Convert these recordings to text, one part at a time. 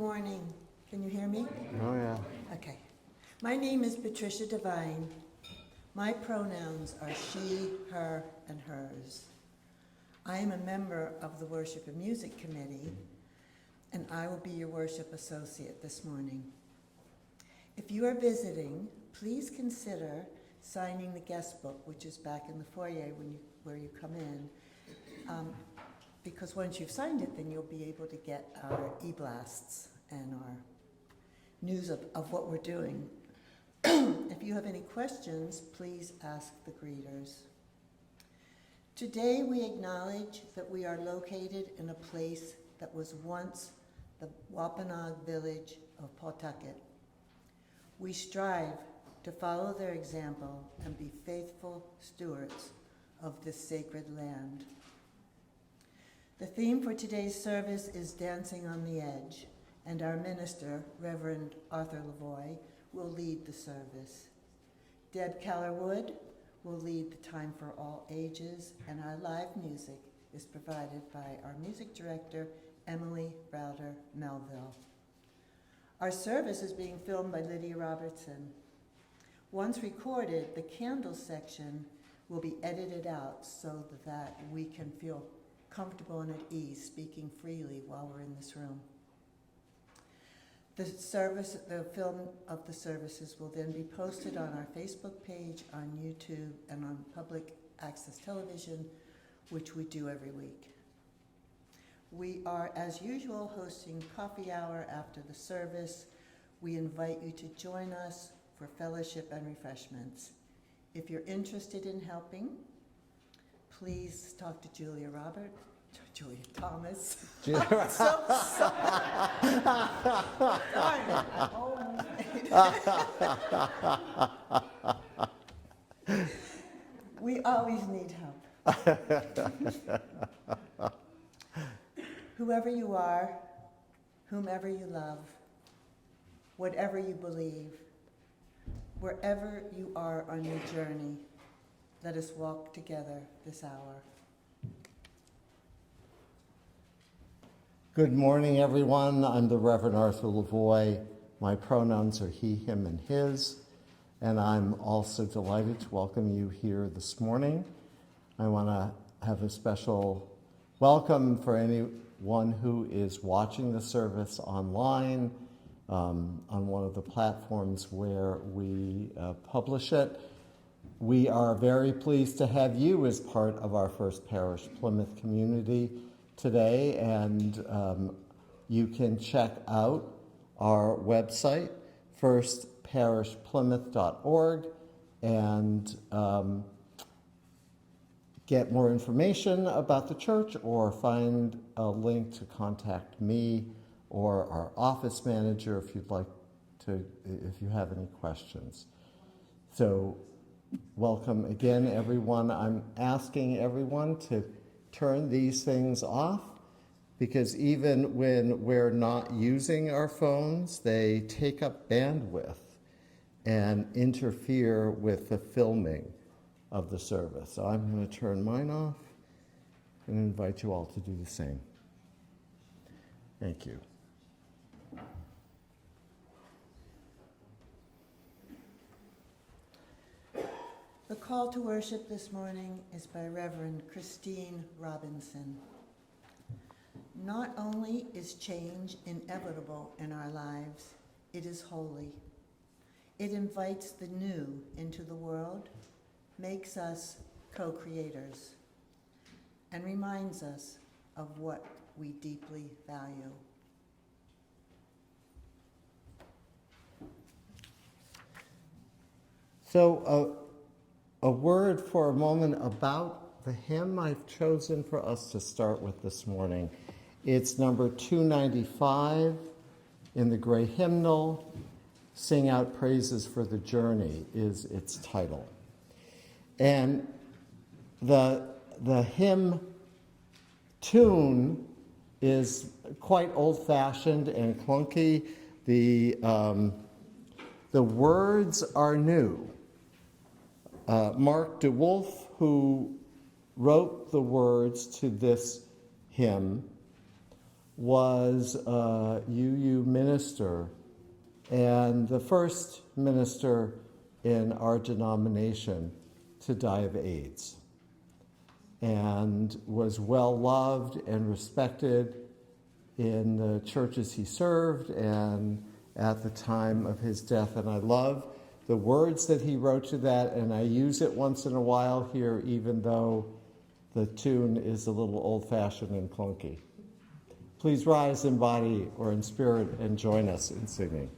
morning. Can you hear me? Oh, yeah. Okay. My name is Patricia Devine. My pronouns are she, her, and hers. I am a member of the Worship and Music Committee, and I will be your worship associate this morning. If you are visiting, please consider signing the guest book, which is back in the foyer where you come in, because once you've signed it, then you'll be able to get our e-blasts and our news of what we're doing. If you have any questions, please ask the greeters. Today we acknowledge that we are located in a place that was once the Wampanoag village of Pawtucket. We strive to follow their example and be faithful stewards of this sacred land. The theme for today's service is Dancing on the Edge, and our minister, Reverend Arthur Lavoie, will lead the service. Deb Keller-Wood will lead the Time for All Ages, and our live music is provided by our music director, Emily Browder Melville. Our service is being filmed by Lydia Robertson. Once recorded, the candle section will be edited out so that we can feel comfortable and at ease speaking freely while we're in this room. The film of the services will then be posted on our Facebook page, on YouTube, and on public access television, which we do every week. We are, as usual, hosting coffee hour after the service. We invite you to join us for fellowship and refreshments. If you're interested in helping, please talk to Julia Thomas. I'm so sorry. Darn it. We always need help. Whoever you are, whomever you love, whatever you believe, wherever you are on your journey, let us walk together this hour. Good morning, everyone. I'm the Reverend Arthur Lavoie. My pronouns are he, him, and his, and I'm also delighted to welcome you here this morning. I want to have a special welcome for anyone who is watching the service online on one of the platforms where we publish it. We are very pleased to have you as part of our First Parish Plymouth community today, and you can check out our website, firstparishplymouth.org, and get more information about the church or find a link to contact me or our office manager if you'd like to, if you have any questions. So welcome again, everyone. I'm asking everyone to turn these things off, because even when we're not using our phones, they take up bandwidth and interfere with the filming of the service. So I'm going to turn mine off and invite you all to do the same. Thank you. The call to worship this morning is by Reverend Christine Robinson. Not only is change inevitable in our lives, it is holy. It invites the new into the world, makes us co-creators, and reminds us of what we deeply value. So a word for a moment about the hymn I've chosen for us to start with this morning. It's number 295 in the Gray Hymnal. Sing Out Praises for the Journey is its title. And the hymn tune is quite old-fashioned and clunky. The words are new. Mark DeWolf, who wrote the words to this hymn, was a UU minister and the first minister in our denomination to die of AIDS, and was well loved and respected in the churches he served and at the time of his death. And I love the words that he wrote to that, and I use it once in a while here, even though the tune is a little old-fashioned and clunky. Please rise in body or in spirit and join us in singing.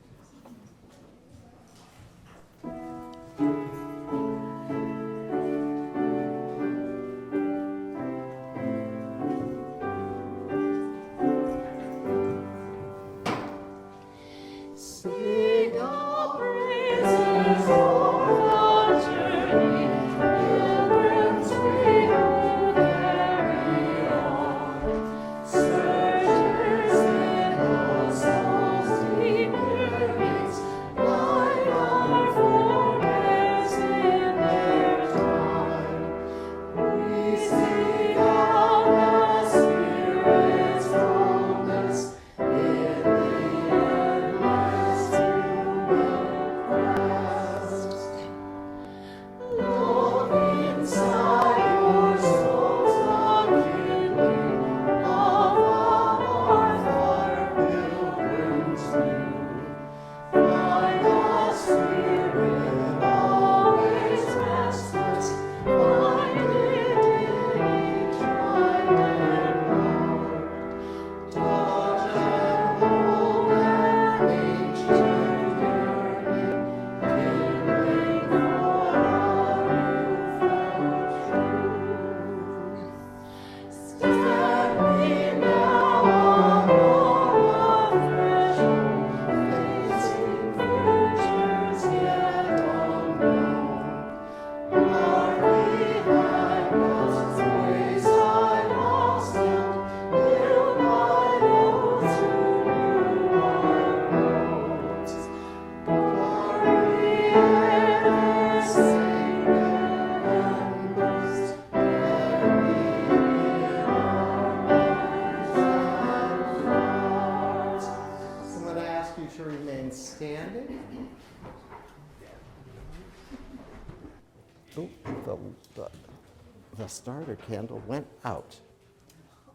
The starter candle went out,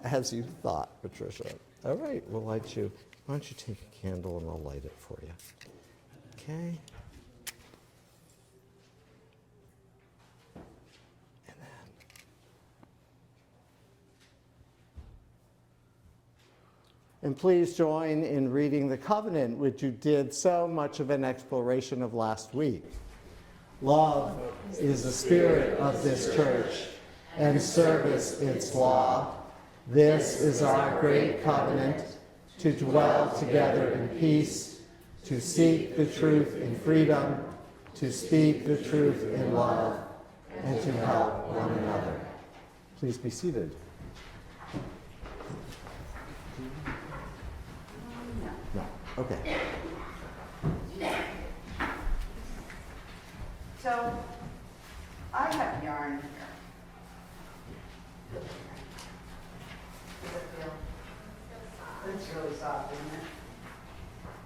as you thought, Patricia. All right, we'll light you. Why don't you take a candle and I'll light it for you. Okay. And then. And please join in reading the covenant, which you did so much of an exploration of last week. Love is the spirit of this church, and service its law. This is our great covenant, to dwell together in peace, to seek the truth in freedom, to speak the truth in love, and to help one another. Please be seated. No. Okay. So, I have yarn here. Does it feel? It's really soft, isn't it?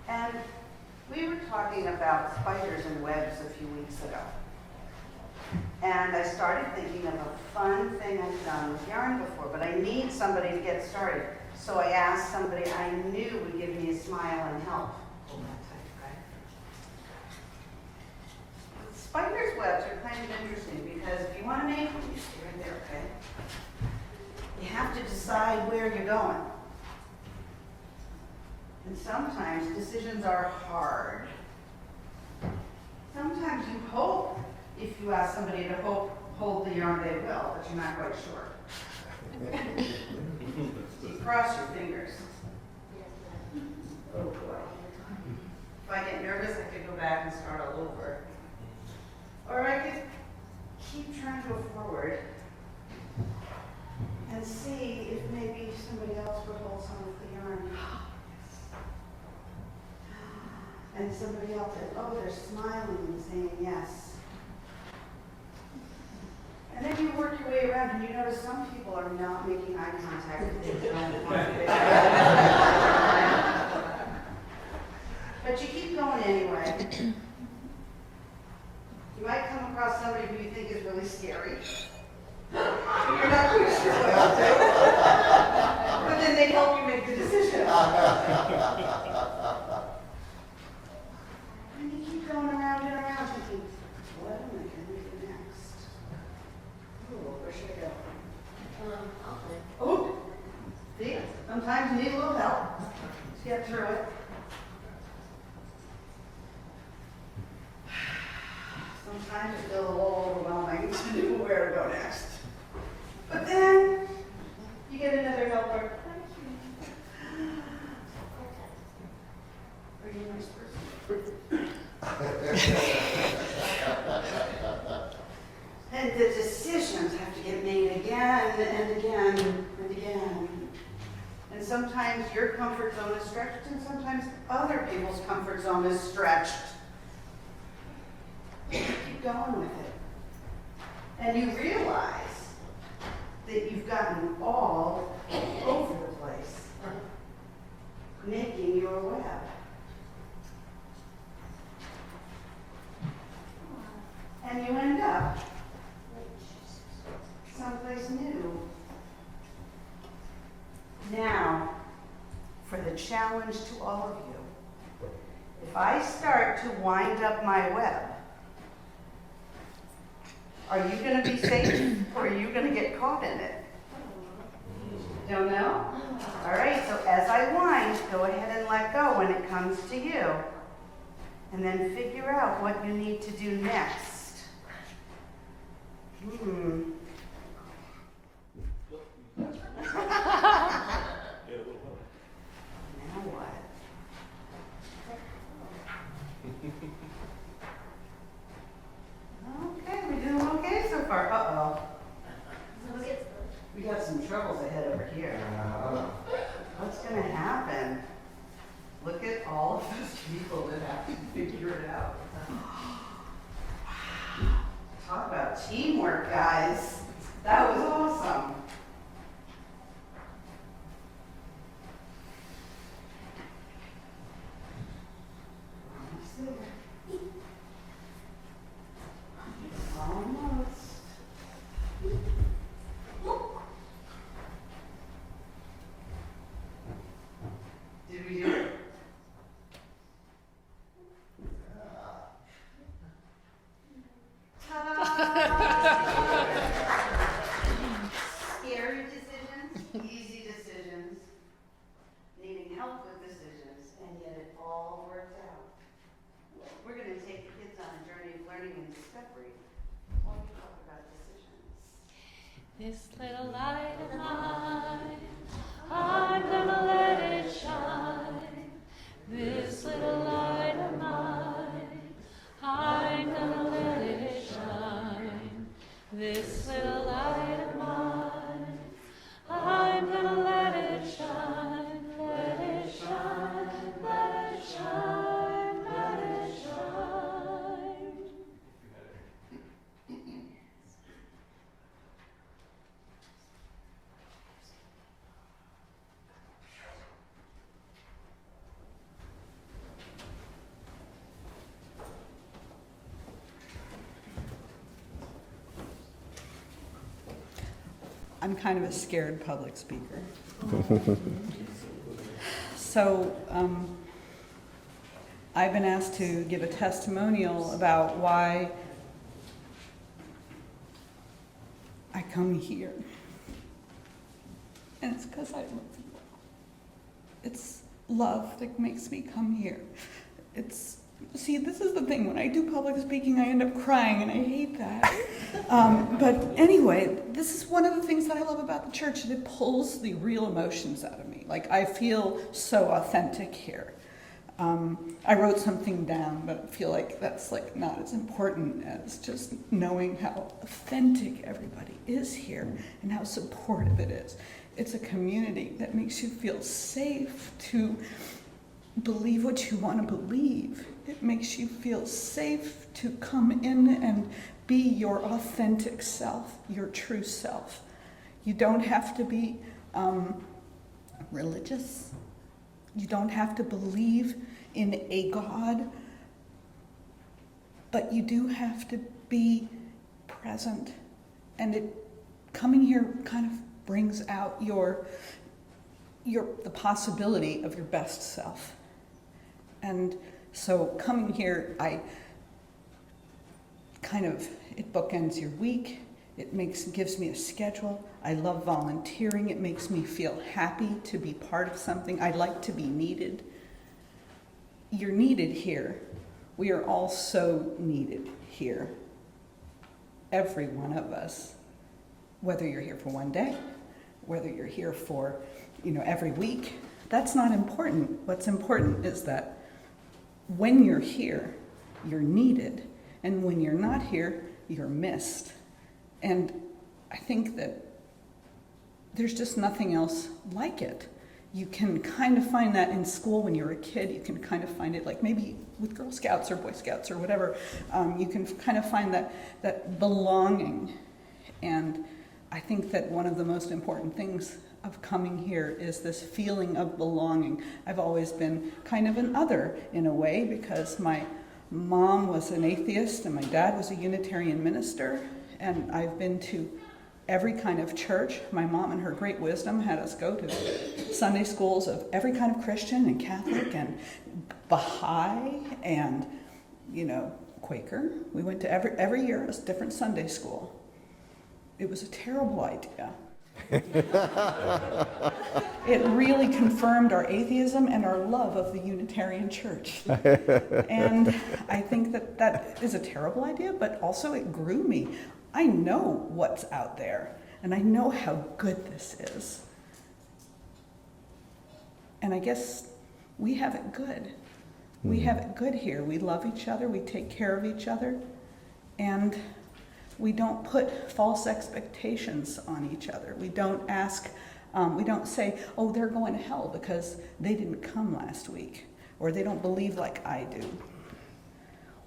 And we were talking about spiders and webs a few weeks ago. And I started thinking of a fun thing I've done with yarn before, but I need somebody to get started. So I asked somebody I knew would give me a smile and help. Hold that tight, right? Spiders' webs are kind of interesting because if you want to make one, you stay right there, okay? You have to decide where you're going. And sometimes decisions are hard. Sometimes you hope, if you ask somebody to hold the yarn, they will, but you're not quite sure. You cross your fingers. Oh boy. If I get nervous, I could go back and start all over. Or I could keep trying to go forward and see if maybe somebody else would hold some of the yarn. And somebody else said, oh, they're smiling and saying yes. And then you work your way around and you notice some people are not making eye contact with you. But you keep going anyway. You might come across somebody who you think is really scary. You're not quite sure what to do. But then they help you make the decision. And you keep going around and around thinking, what am I going to do next? Ooh, where should I go? Oh, see, sometimes you need a little help to get through it. Sometimes it feels a little overwhelming to know where to go next. But then you get another helper. Are you a nice person? And the decisions have to get made again and again and again. And sometimes your comfort zone is stretched, and sometimes other people's comfort zone is stretched. Keep going with it. And you realize that you've gotten all over the place, making your web. And you end up someplace new. Now, for the challenge to all of you. If I start to wind up my web, are you going to be safe or are you going to get caught in it? Don't know? All right, so as I wind, go ahead and let go when it comes to you. And then figure out what you need to do next. Now what? Okay, we're doing okay so far. Uh-oh. We got some troubles ahead over here. What's going to happen? Look at all of those people that have to figure it out. Talk about teamwork, guys. That was awesome. Almost there. Almost. Did we do it? Scary decisions, easy decisions, needing help with decisions, and yet it all worked out. We're going to take the kids on a journey of learning and discovery while we talk about decisions. This little light of mine, I'm gonna let it shine. This little light of mine, I'm gonna let it shine. This little light of mine, I'm gonna let it shine. Let it shine, let it shine, let it shine. I'm kind of a scared public speaker. So I've been asked to give a testimonial about why I come here. And it's because I love you all. It's love that makes me come here. See, this is the thing. When I do public speaking, I end up crying, and I hate that. But anyway, this is one of the things that I love about the church, that it pulls the real emotions out of me. Like, I feel so authentic here. I wrote something down, but I feel like that's like not as important as just knowing how authentic everybody is here and how supportive it is. It's a community that makes you feel safe to believe what you want to believe. It makes you feel safe to come in and be your authentic self, your true self. You don't have to be religious. You don't have to believe in a God, but you do have to be present. And coming here kind of brings out the possibility of your best self. And so coming here, it bookends your week. It gives me a schedule. I love volunteering. It makes me feel happy to be part of something. I like to be needed. You're needed here. We are all so needed here. Every one of us. Whether you're here for one day, whether you're here for, every week, that's not important. What's important is that when you're here, you're needed. And when you're not here, you're missed. And I think that there's just nothing else like it. You can kind of find that in school when you're a kid. You can kind of find it like maybe with Girl Scouts or Boy Scouts or whatever. You can kind of find that belonging. And I think that one of the most important things of coming here is this feeling of belonging. I've always been kind of an other in a way because my mom was an atheist and my dad was a Unitarian minister, and I've been to every kind of church. My mom in her great wisdom had us go to Sunday schools of every kind of Christian and Catholic and Baha'i and, Quaker. We went to every year a different Sunday school. It was a terrible idea. It really confirmed our atheism and our love of the Unitarian Church. And I think that is a terrible idea, but also it grew me. I know what's out there, and I know how good this is. And I guess we have it good. We have it good here. We love each other, we take care of each other, and we don't put false expectations on each other. We don't we don't say, oh, they're going to hell because they didn't come last week, or they don't believe like I do.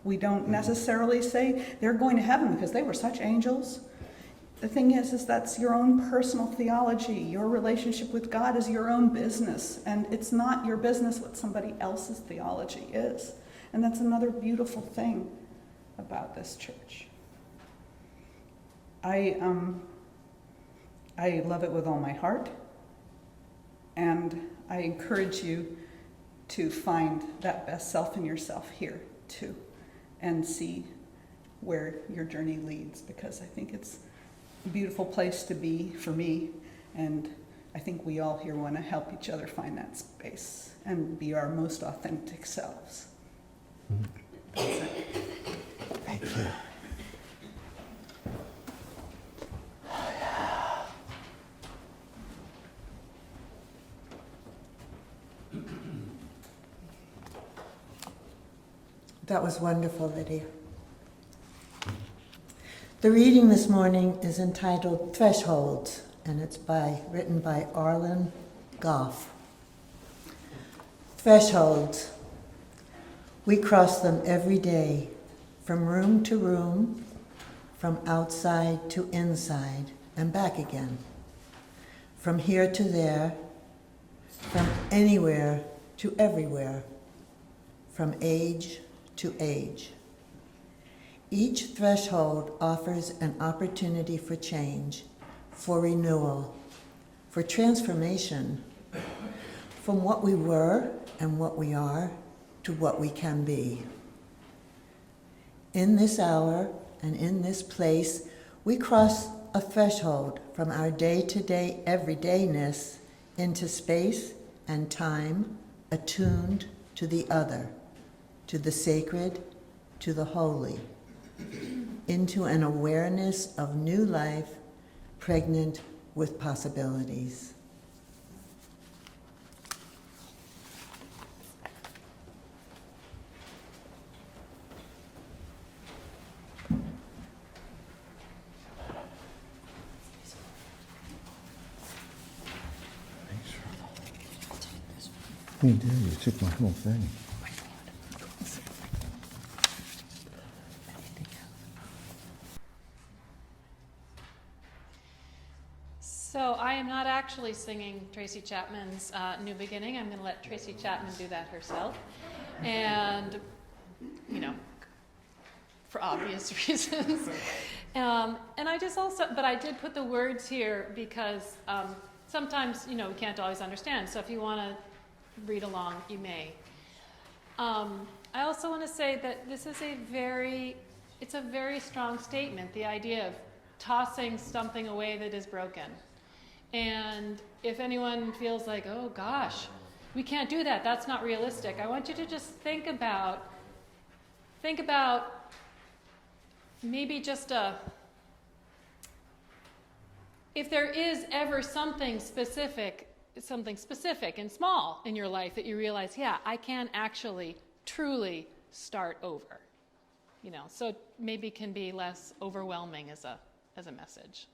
We don't necessarily say they're going to heaven because they were such angels. The thing is that's your own personal theology. Your relationship with God is your own business, and it's not your business what somebody else's theology is. And that's another beautiful thing about this church. I love it with all my heart, and I encourage you to find that best self in yourself here too, and see where your journey leads, because I think it's a beautiful place to be for me, and I think we all here want to help each other find that space and be our most authentic selves. That's it. Thank you. That was wonderful, Lydia. The reading this morning is entitled Thresholds, and it's written by Arlen Goff. Thresholds. We cross them every day, from room to room, from outside to inside, and back again. From here to there, from anywhere to everywhere, from age to age. Each threshold offers an opportunity for change, for renewal, for transformation, from what we were and what we are to what we can be. In this hour and in this place, we cross a threshold from our day-to-day everydayness into space and time attuned to the other, to the sacred, to the holy, into an awareness of new life pregnant with possibilities. You did. You took my whole thing. So I am not actually singing Tracy Chapman's New Beginning. I'm going to let Tracy Chapman do that herself. And, you know, for obvious reasons. And I just also, but I did put the words here because sometimes, you know, we can't always understand. So if you want to read along, you may. I also want to say that this is it's a very strong statement, the idea of tossing something away that is broken. And if anyone feels like, oh gosh, we can't do that, that's not realistic, I want you to just think about maybe just if there is ever something specific and small in your life that you realize, yeah, I can actually truly start over. You know, so maybe can be less overwhelming as a message.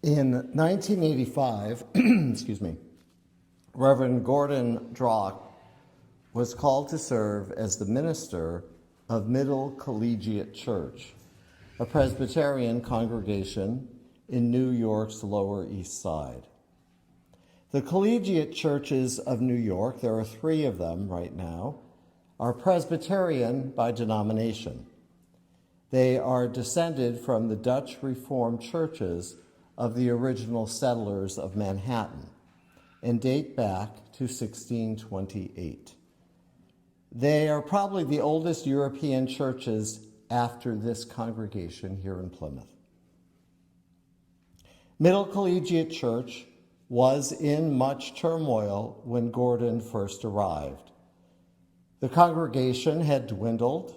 In 1985, excuse me, Reverend Gordon Drock was called to serve as the minister of Middle Collegiate Church, a Presbyterian congregation in New York's Lower East Side. The collegiate churches of New York, there are 3 of them right now, are Presbyterian by denomination. They are descended from the Dutch Reformed churches of the original settlers of Manhattan and date back to 1628. They are probably the oldest European churches after this congregation here in Plymouth. Middle Collegiate Church was in much turmoil when Gordon first arrived. The congregation had dwindled.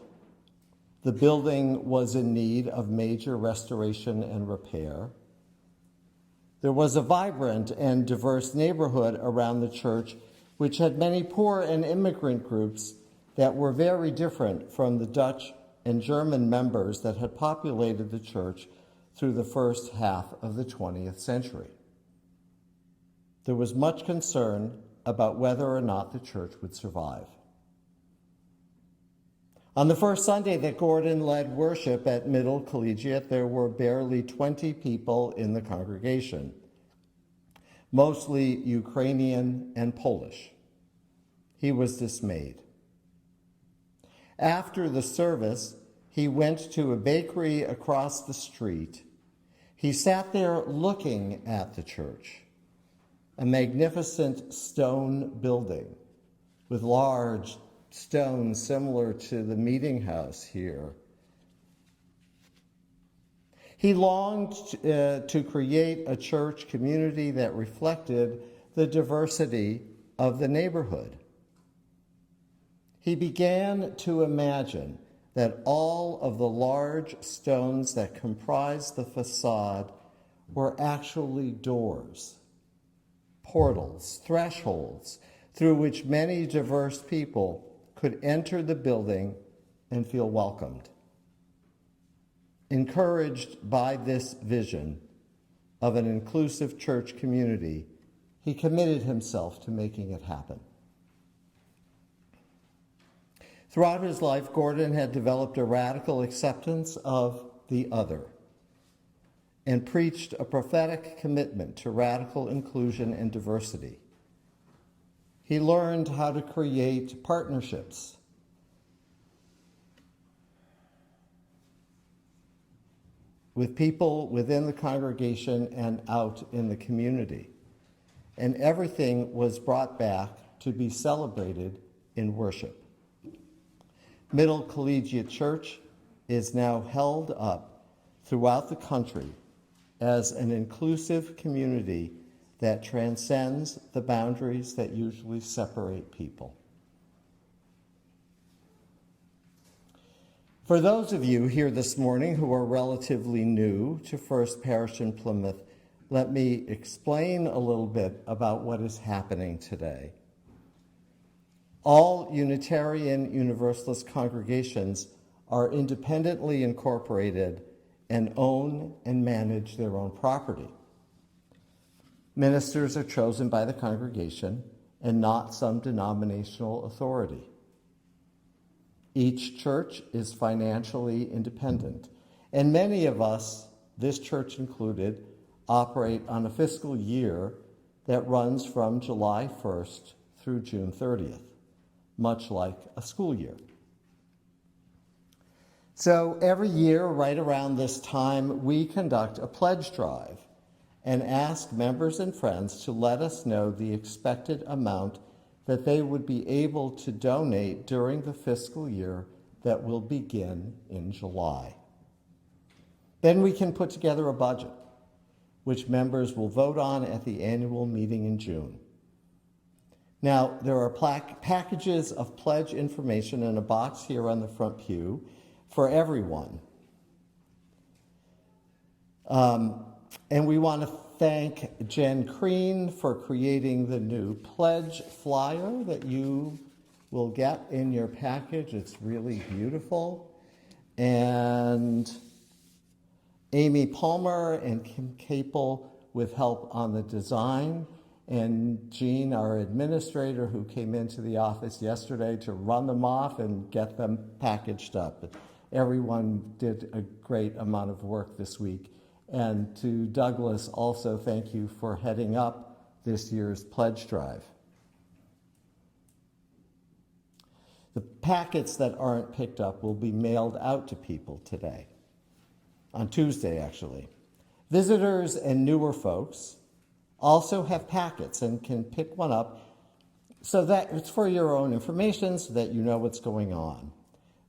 The building was in need of major restoration and repair. There was a vibrant and diverse neighborhood around the church, which had many poor and immigrant groups that were very different from the Dutch and German members that had populated the church through the first half of the 20th century. There was much concern about whether or not the church would survive. On the first Sunday that Gordon led worship at Middle Collegiate, there were barely 20 people in the congregation, mostly Ukrainian and Polish. He was dismayed. After the service, he went to a bakery across the street. He sat there looking at the church, a magnificent stone building with large stones similar to the meeting house here. He longed to create a church community that reflected the diversity of the neighborhood. He began to imagine that all of the large stones that comprised the facade were actually doors, portals, thresholds, through which many diverse people could enter the building and feel welcomed. Encouraged by this vision of an inclusive church community, he committed himself to making it happen. Throughout his life, Gordon had developed a radical acceptance of the other and preached a prophetic commitment to radical inclusion and diversity. He learned how to create partnerships with people within the congregation and out in the community. And everything was brought back to be celebrated in worship. Middle Collegiate Church is now held up throughout the country as an inclusive community that transcends the boundaries that usually separate people. For those of you here this morning who are relatively new to First Parish in Plymouth, let me explain a little bit about what is happening today. All Unitarian Universalist congregations are independently incorporated and own and manage their own property. Ministers are chosen by the congregation and not some denominational authority. Each church is financially independent, and many of us, this church included, operate on a fiscal year that runs from July 1st through June 30th, much like a school year. So every year, right around this time, we conduct a pledge drive and ask members and friends to let us know the expected amount that they would be able to donate during the fiscal year that will begin in July. Then we can put together a budget, which members will vote on at the annual meeting in June. Now, there are packages of pledge information in a box here on the front pew for everyone. And we want to thank Jen Crean for creating the new pledge flyer that you will get in your package. It's really beautiful. And Amy Palmer and Kim Capel with help on the design, and Jean, our administrator, who came into the office yesterday to run them off and get them packaged up. Everyone did a great amount of work this week. And to Douglas, also thank you for heading up this year's pledge drive. The packets that aren't picked up will be mailed out to people today, on Tuesday actually. Visitors and newer folks also have packets and can pick one up so that it's for your own information so that you know what's going on,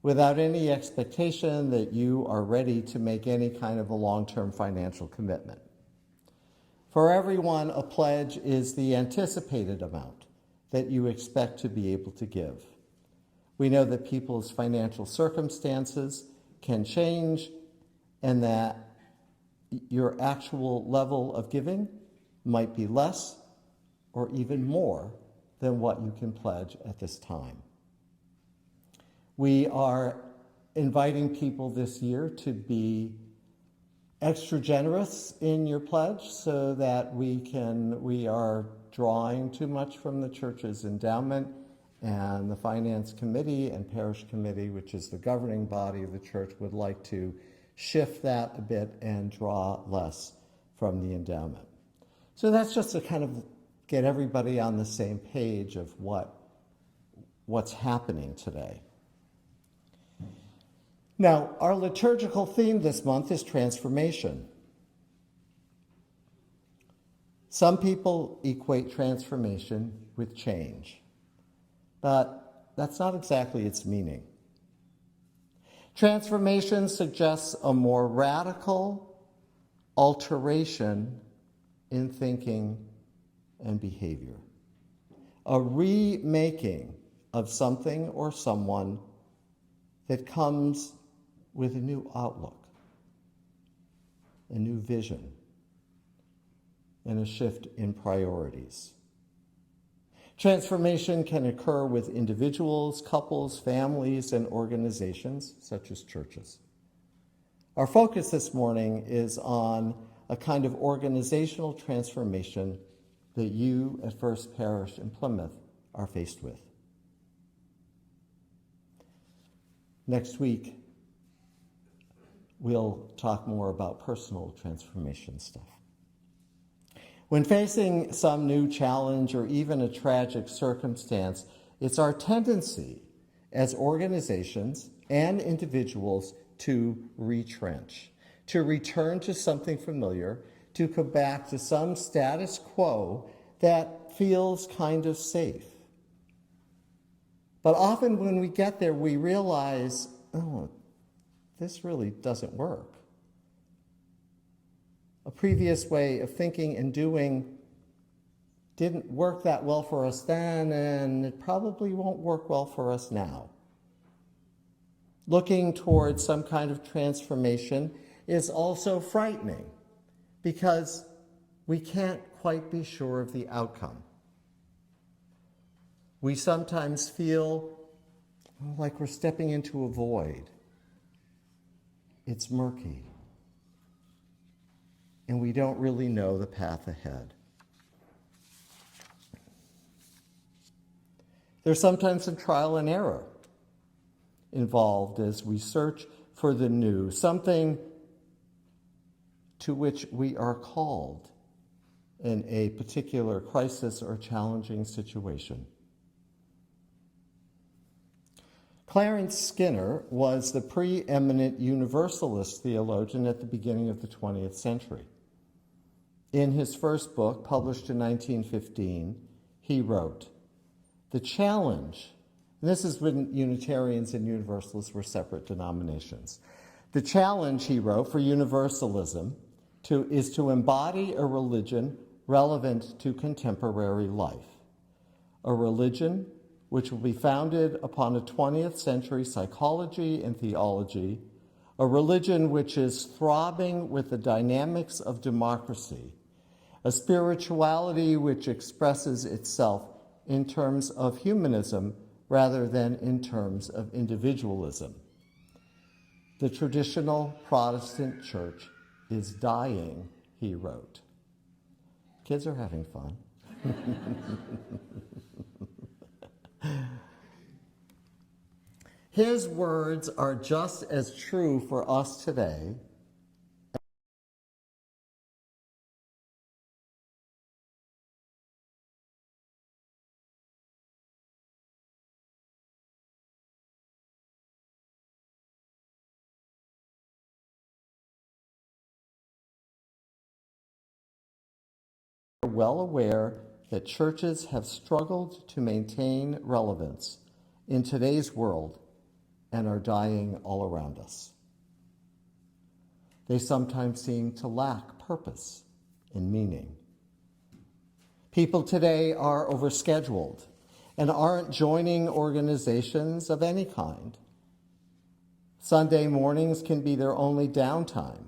without any expectation that you are ready to make any kind of a long-term financial commitment. For everyone, a pledge is the anticipated amount that you expect to be able to give. We know that people's financial circumstances can change and that your actual level of giving might be less or even more than what you can pledge at this time. We are inviting people this year to be extra generous in your pledge so that we are drawing too much from the church's endowment, and the finance committee and parish committee, which is the governing body of the church, would like to shift that a bit and draw less from the endowment. So that's just to kind of get everybody on the same page of what's happening today. Now, our liturgical theme this month is transformation. Some people equate transformation with change, but that's not exactly its meaning. Transformation suggests a more radical alteration in thinking and behavior, a remaking of something or someone that comes with a new outlook, a new vision, and a shift in priorities. Transformation can occur with individuals, couples, families, and organizations, such as churches. Our focus this morning is on a kind of organizational transformation that you at First Parish in Plymouth are faced with. Next week, we'll talk more about personal transformation stuff. When facing some new challenge or even a tragic circumstance, it's our tendency as organizations and individuals to retrench, to return to something familiar, to come back to some status quo that feels kind of safe. But often when we get there, we realize, oh, this really doesn't work. a previous way of thinking and doing didn't work that well for us then, and it probably won't work well for us now. Looking towards some kind of transformation is also frightening because we can't quite be sure of the outcome. We sometimes feel like we're stepping into a void. It's murky, and we don't really know the path ahead. There's sometimes some trial and error involved as we search for the new, something to which we are called in a particular crisis or challenging situation. Clarence Skinner was the preeminent Universalist theologian at the beginning of the 20th century. In his first book, published in 1915, he wrote, "The challenge," and this is when Unitarians and Universalists were separate denominations. "The challenge," he wrote, "for universalism is to embody a religion relevant to contemporary life, a religion which will be founded upon a 20th century psychology and theology, a religion which is throbbing with the dynamics of democracy, a spirituality which expresses itself in terms of humanism rather than in terms of individualism. The traditional Protestant church is dying," he wrote. Kids are having fun. His words are just as true for us today well aware that churches have struggled to maintain relevance in today's world and are dying all around us. They sometimes seem to lack purpose and meaning. People today are overscheduled and aren't joining organizations of any kind. Sunday mornings can be their only downtime,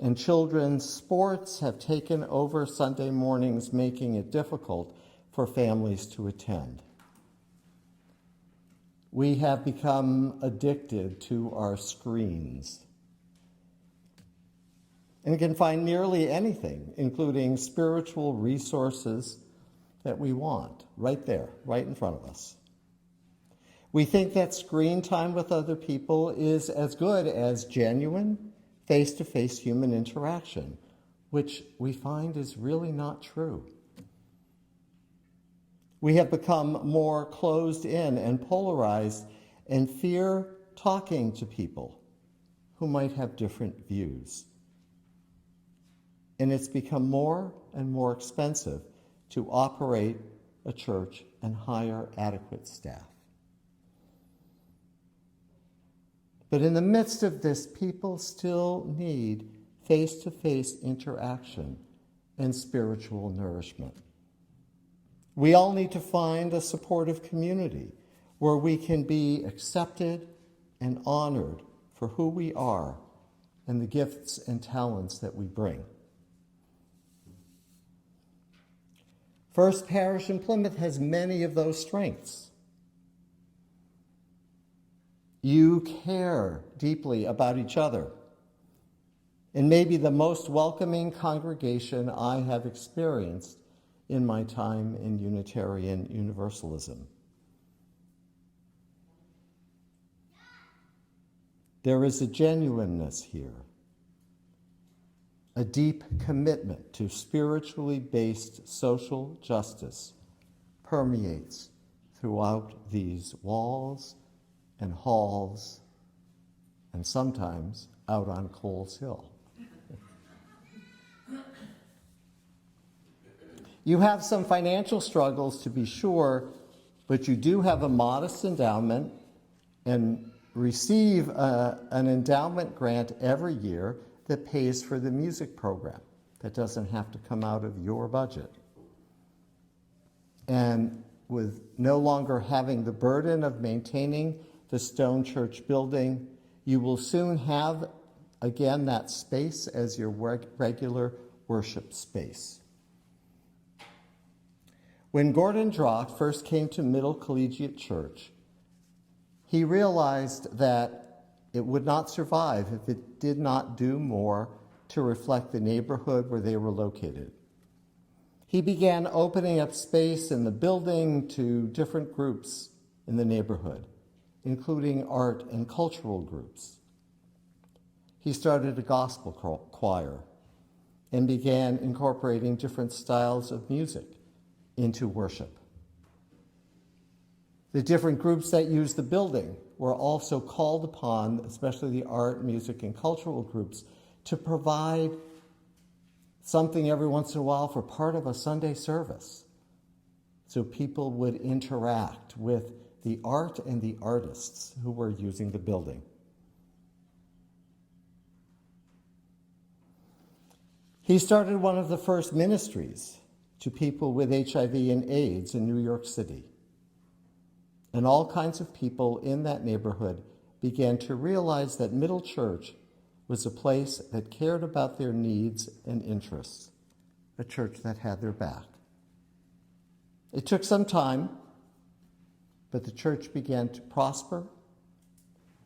and children's sports have taken over Sunday mornings, making it difficult for families to attend. We have become addicted to our screens and can find nearly anything, including spiritual resources that we want, right there, right in front of us. We think that screen time with other people is as good as genuine, face-to-face human interaction, which we find is really not true. We have become more closed in and polarized and fear talking to people who might have different views. And it's become more and more expensive to operate a church and hire adequate staff. But in the midst of this, people still need face-to-face interaction and spiritual nourishment. We all need to find a supportive community where we can be accepted and honored for who we are and the gifts and talents that we bring. First Parish in Plymouth has many of those strengths. You care deeply about each other, and maybe the most welcoming congregation I have experienced in my time in Unitarian Universalism. There is a genuineness here, a deep commitment to spiritually based social justice permeates throughout these walls and halls, and sometimes out on Coles Hill. You have some financial struggles, to be sure, but you do have a modest endowment and receive an endowment grant every year that pays for the music program, that doesn't have to come out of your budget. And with no longer having the burden of maintaining the stone church building, you will soon have, again, that space as your regular worship space. When Gordon Drock first came to Middle Collegiate Church, he realized that it would not survive if it did not do more to reflect the neighborhood where they were located. He began opening up space in the building to different groups in the neighborhood, including art and cultural groups. He started a gospel choir and began incorporating different styles of music into worship. The different groups that used the building were also called upon, especially the art, music, and cultural groups, to provide something every once in a while for part of a Sunday service, so people would interact with the art and the artists who were using the building. He started one of the first ministries to people with HIV and AIDS in New York City. And all kinds of people in that neighborhood began to realize that Middle Church was a place that cared about their needs and interests, a church that had their back. It took some time, but the church began to prosper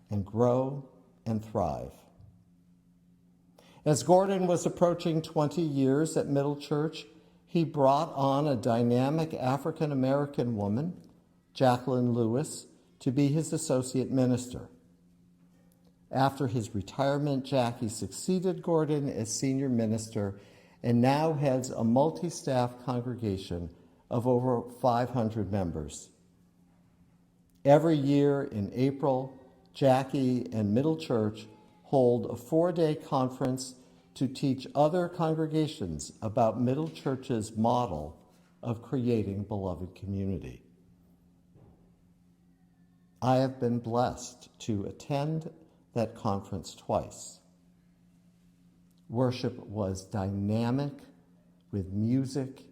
and grow and thrive. As Gordon was approaching 20 years at Middle Church, he brought on a dynamic African-American woman, Jacqueline Lewis, to be his associate minister. After his retirement, Jackie succeeded Gordon as senior minister and now heads a multi-staff congregation of over 500 members. Every year in April, Jackie and Middle Church hold a 4-day conference to teach other congregations about Middle Church's model of creating beloved community. I have been blessed to attend that conference twice. Worship was dynamic with music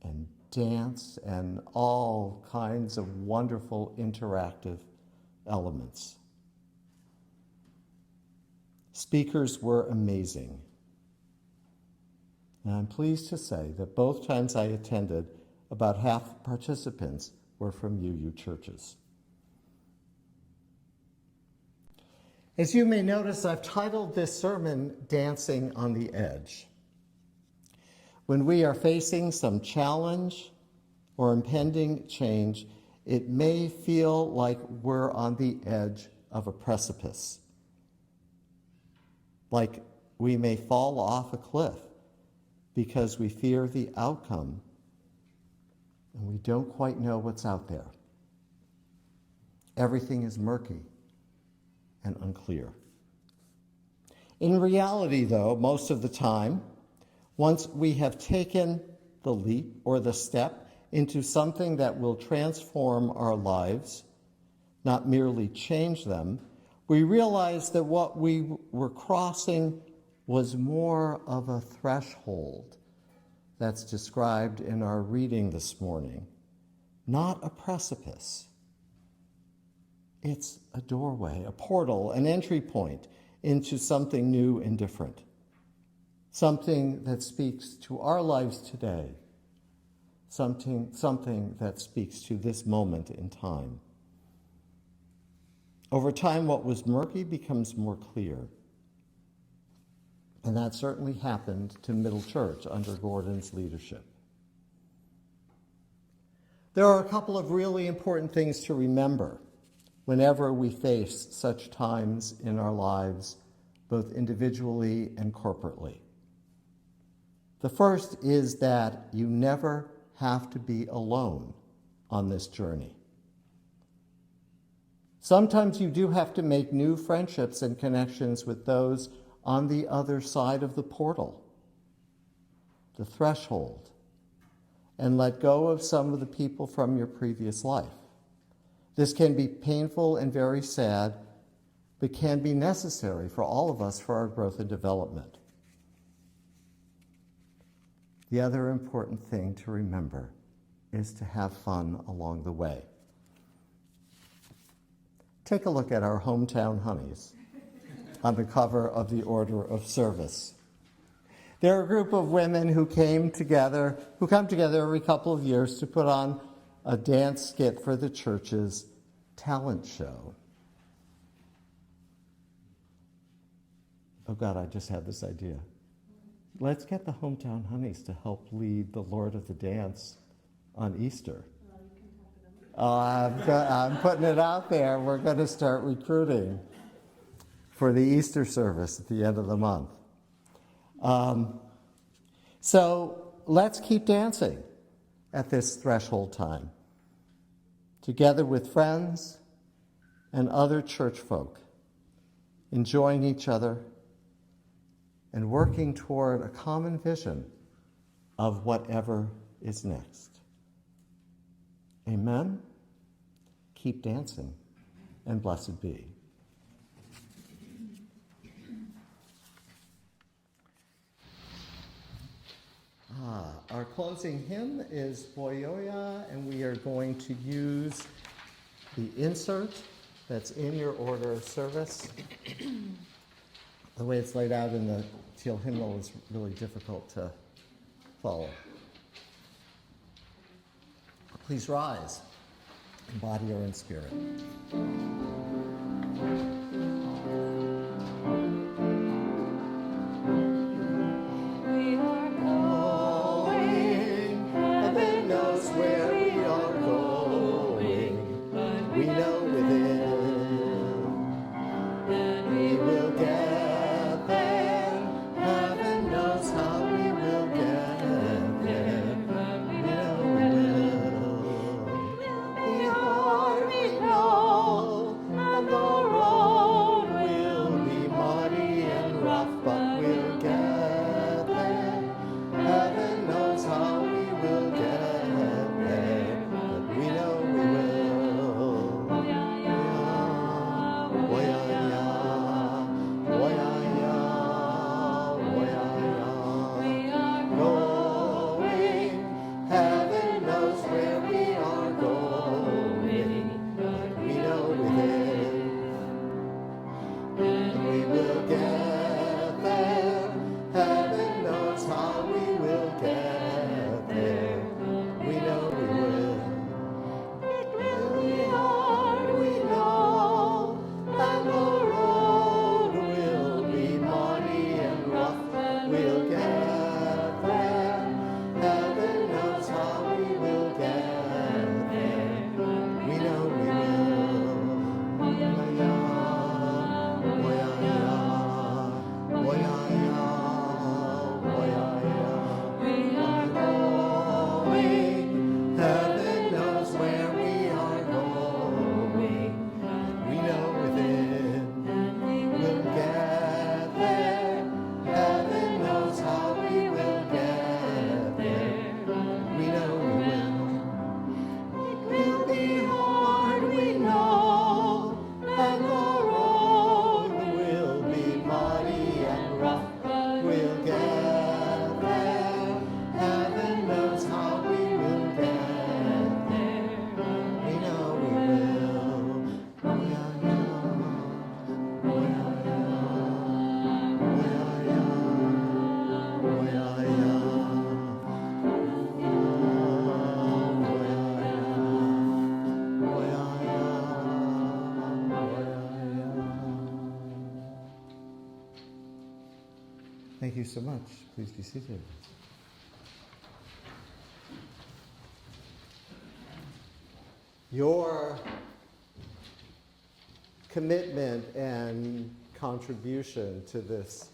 and dance and all kinds of wonderful interactive elements. Speakers were amazing. And I'm pleased to say that both times I attended, about half participants were from UU churches. As you may notice, I've titled this sermon, Dancing on the Edge. When we are facing some challenge or impending change, it may feel like we're on the edge of a precipice, like we may fall off a cliff because we fear the outcome and we don't quite know what's out there. Everything is murky and unclear. In reality, though, most of the time, once we have taken the leap or the step into something that will transform our lives, not merely change them, we realize that what we were crossing was more of a threshold that's described in our reading this morning, not a precipice. It's a doorway, a portal, an entry point into something new and different, something that speaks to our lives today, something that speaks to this moment in time. Over time, what was murky becomes more clear. And that certainly happened to Middle Church under Gordon's leadership. There are a couple of really important things to remember whenever we face such times in our lives, both individually and corporately. The first is that you never have to be alone on this journey. Sometimes you do have to make new friendships and connections with those on the other side of the portal, the threshold, and let go of some of the people from your previous life. This can be painful and very sad, but can be necessary for all of us for our growth and development. The other important thing to remember is to have fun along the way. Take a look at our hometown honeys on the cover of the Order of Service. They're a group of women who come together every couple of years to put on a dance skit for the church's talent show. Oh God, I just had this idea. Let's get the hometown honeys to help lead the Lord of the Dance on Easter. I'm putting it out there. We're going to start recruiting for the Easter service at the end of the month. So let's keep dancing at this threshold time, together with friends and other church folk, enjoying each other and working toward a common vision of whatever is next. Amen? Keep dancing, and blessed be. Our closing hymn is Boyoya, and we are going to use the insert that's in your order of service. The way it's laid out in the teal hymnal is really difficult to follow. Please rise in body or in spirit. We are going, Heaven knows where we are going, but we know within then we will get there. Heaven knows how we will get there. We know we will. The hard we know, and the road will be muddy and rough, but we'll get there. Heaven knows how we will get there, but we know we will. we are Going, heaven knows where we are going, but we know within we will get there. Heaven knows how we will get there. We know we will. It will be hard, we know, and the road will be muddy and rough, but we'll get there. Heaven knows how we will get there. We know we will. we are Going, heaven knows where we are going. We know within we'll get there. Heaven knows how we will get there. We know we will. It will be hard, we know, and the road will be muddy and rough, but we'll get there. Heaven knows how we will get there. We know we will. Oh yeah, yeah. Oh yeah, yeah. Oh yeah, yeah. Oh yeah, yeah. Oh yeah, yeah. Thank you so much. Please be seated. Your commitment and contribution to this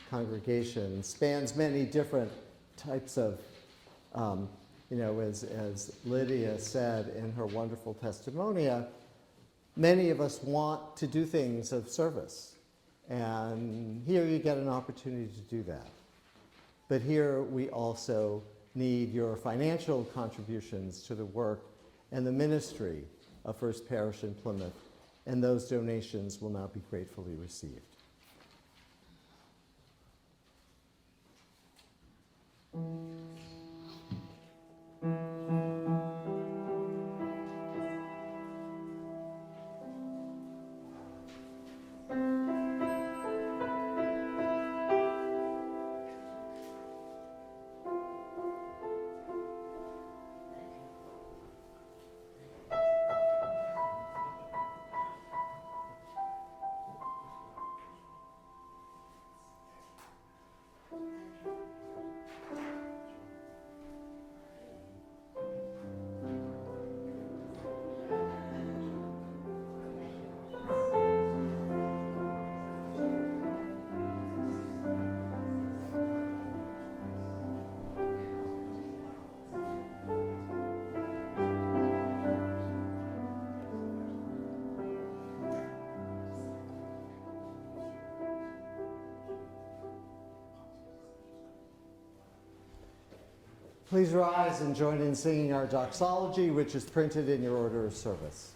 congregation spans many different types of, as Lydia said in her wonderful testimonia, many of us want to do things of service. And here you get an opportunity to do that. But here we also need your financial contributions to the work and the ministry of First Parish in Plymouth and those donations will now be gratefully received. Please rise and join in singing our doxology, which is printed in your order of service.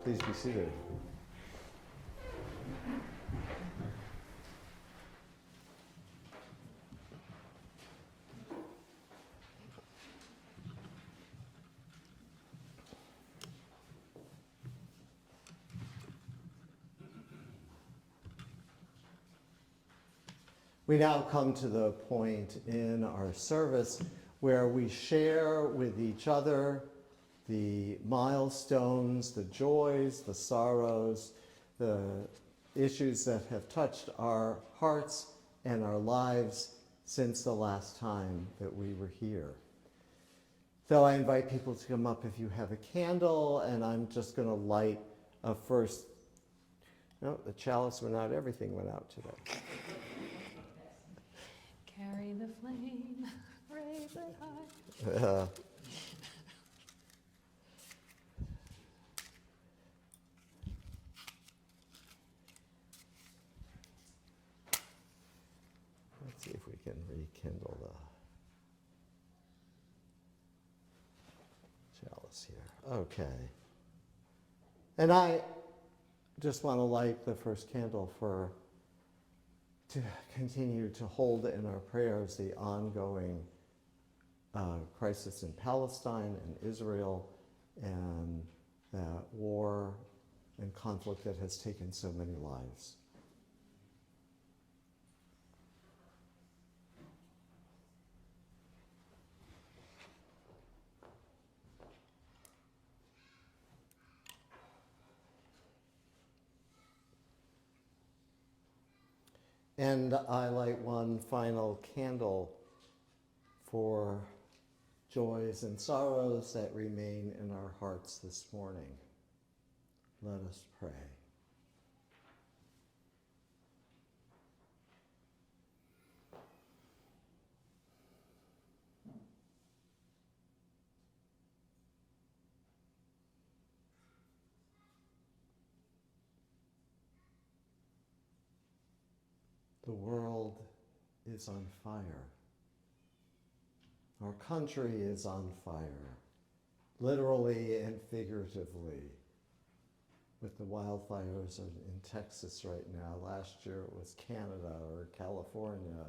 Please be seated. We now come to the point in our service where we share with each other the milestones, the joys, the sorrows, the issues that have touched our hearts and our lives since the last time that we were here. So I invite people to come up if you have a candle, and I'm just going to light a first. No, the chalice went out, everything went out today. Carry the flame, raise it high. Let's see if we can rekindle the chalice here. Okay. And I just want to light the first candle to continue to hold in our prayers the ongoing crisis in Palestine and Israel, and that war and conflict that has taken so many lives. And I light one final candle for joys and sorrows that remain in our hearts this morning. Let us pray. The world is on fire. Our country is on fire, literally and figuratively, with the wildfires in Texas right now. Last year it was Canada or California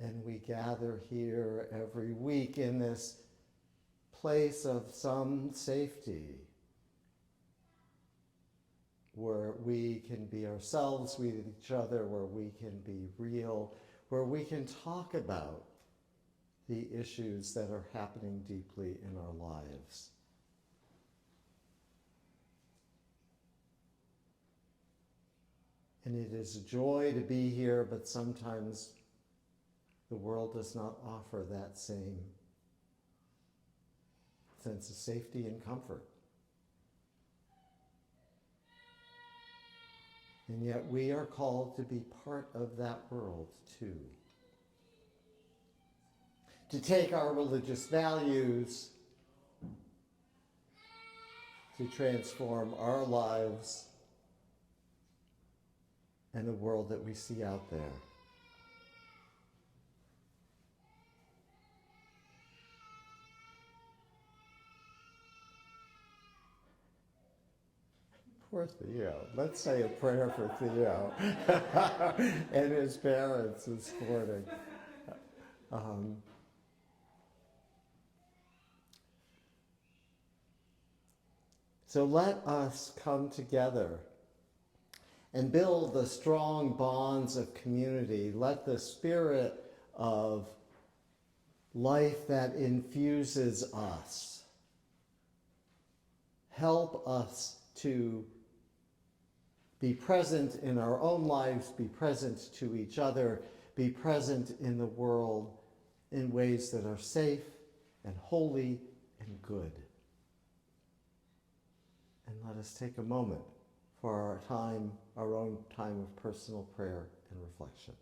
and we gather here every week in this place of some safety, where we can be ourselves with each other, where we can be real, where we can talk about the issues that are happening deeply in our lives. And it is a joy to be here, but sometimes the world does not offer that same sense of safety and comfort. And yet we are called to be part of that world too. To take our religious values, to transform our lives and the world that we see out there. Poor Theo. Let's say a prayer for Theo and his parents this morning. So let us come together and build the strong bonds of community. Let the spirit of life that infuses us help us to be present in our own lives, be present to each other, be present in the world in ways that are safe and holy and good. And let us take a moment for our own time of personal prayer and reflection.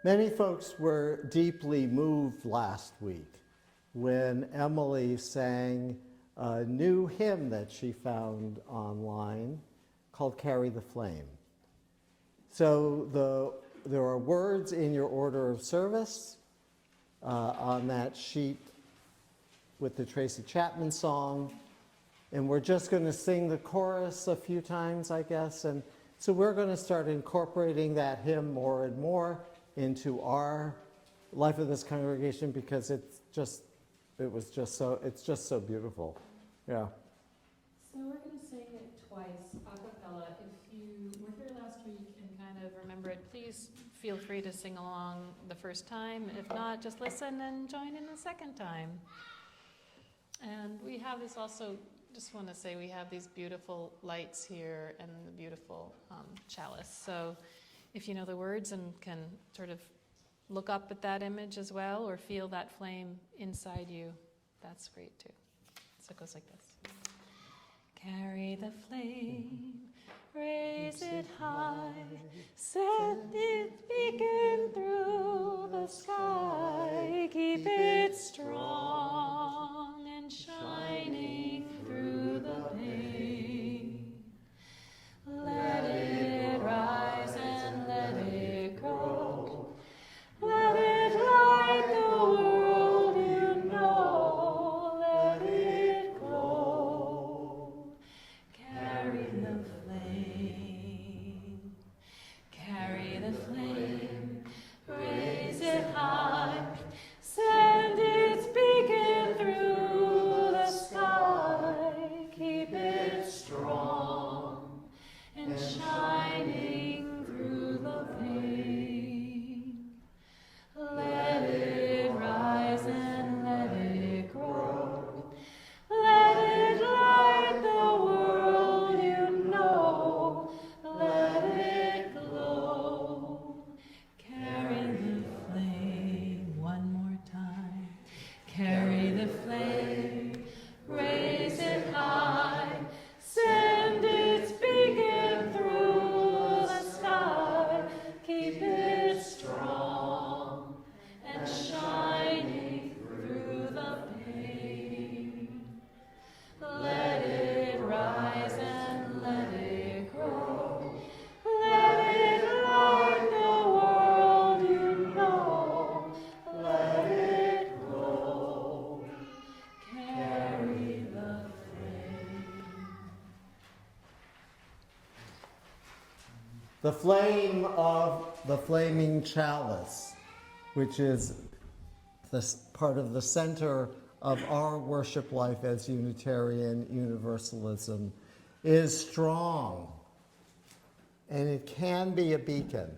Many folks were deeply moved last week when Emily sang a new hymn that she found online called Carry the Flame. So there are words in your order of service on that sheet with the Tracy Chapman song, and we're just going to sing the chorus a few times, I guess, and so we're going to start incorporating that hymn more and more into our life of this congregation because it's just so beautiful. Yeah. So we're going to sing it twice, a cappella. If you were here last week and kind of remember it, please feel free to sing along the first time. If not, just listen and join in the second time. And we have this also, just want to say we have these beautiful lights here and the beautiful chalice. So if you know the words and can sort of look up at that image as well or feel that flame inside you, that's great too. So it goes like this. Carry the flame, raise it high, set its beacon through the sky, keep it strong and shining through the pain. Let it rise and let it grow. Let it light the world you know. Let it glow. Carry the flame. Carry the flame. Raise it high. The flame of the flaming chalice, which is this part of the center of our worship life as Unitarian Universalism, is strong. And it can be a beacon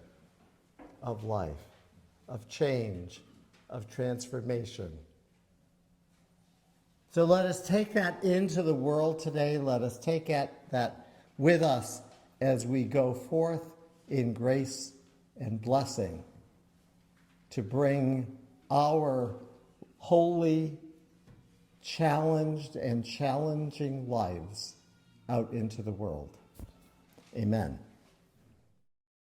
of life, of change, of transformation. So let us take that into the world today. Let us take that with us as we go forth in grace and blessing to bring our holy, challenged, and challenging lives out into the world. Amen.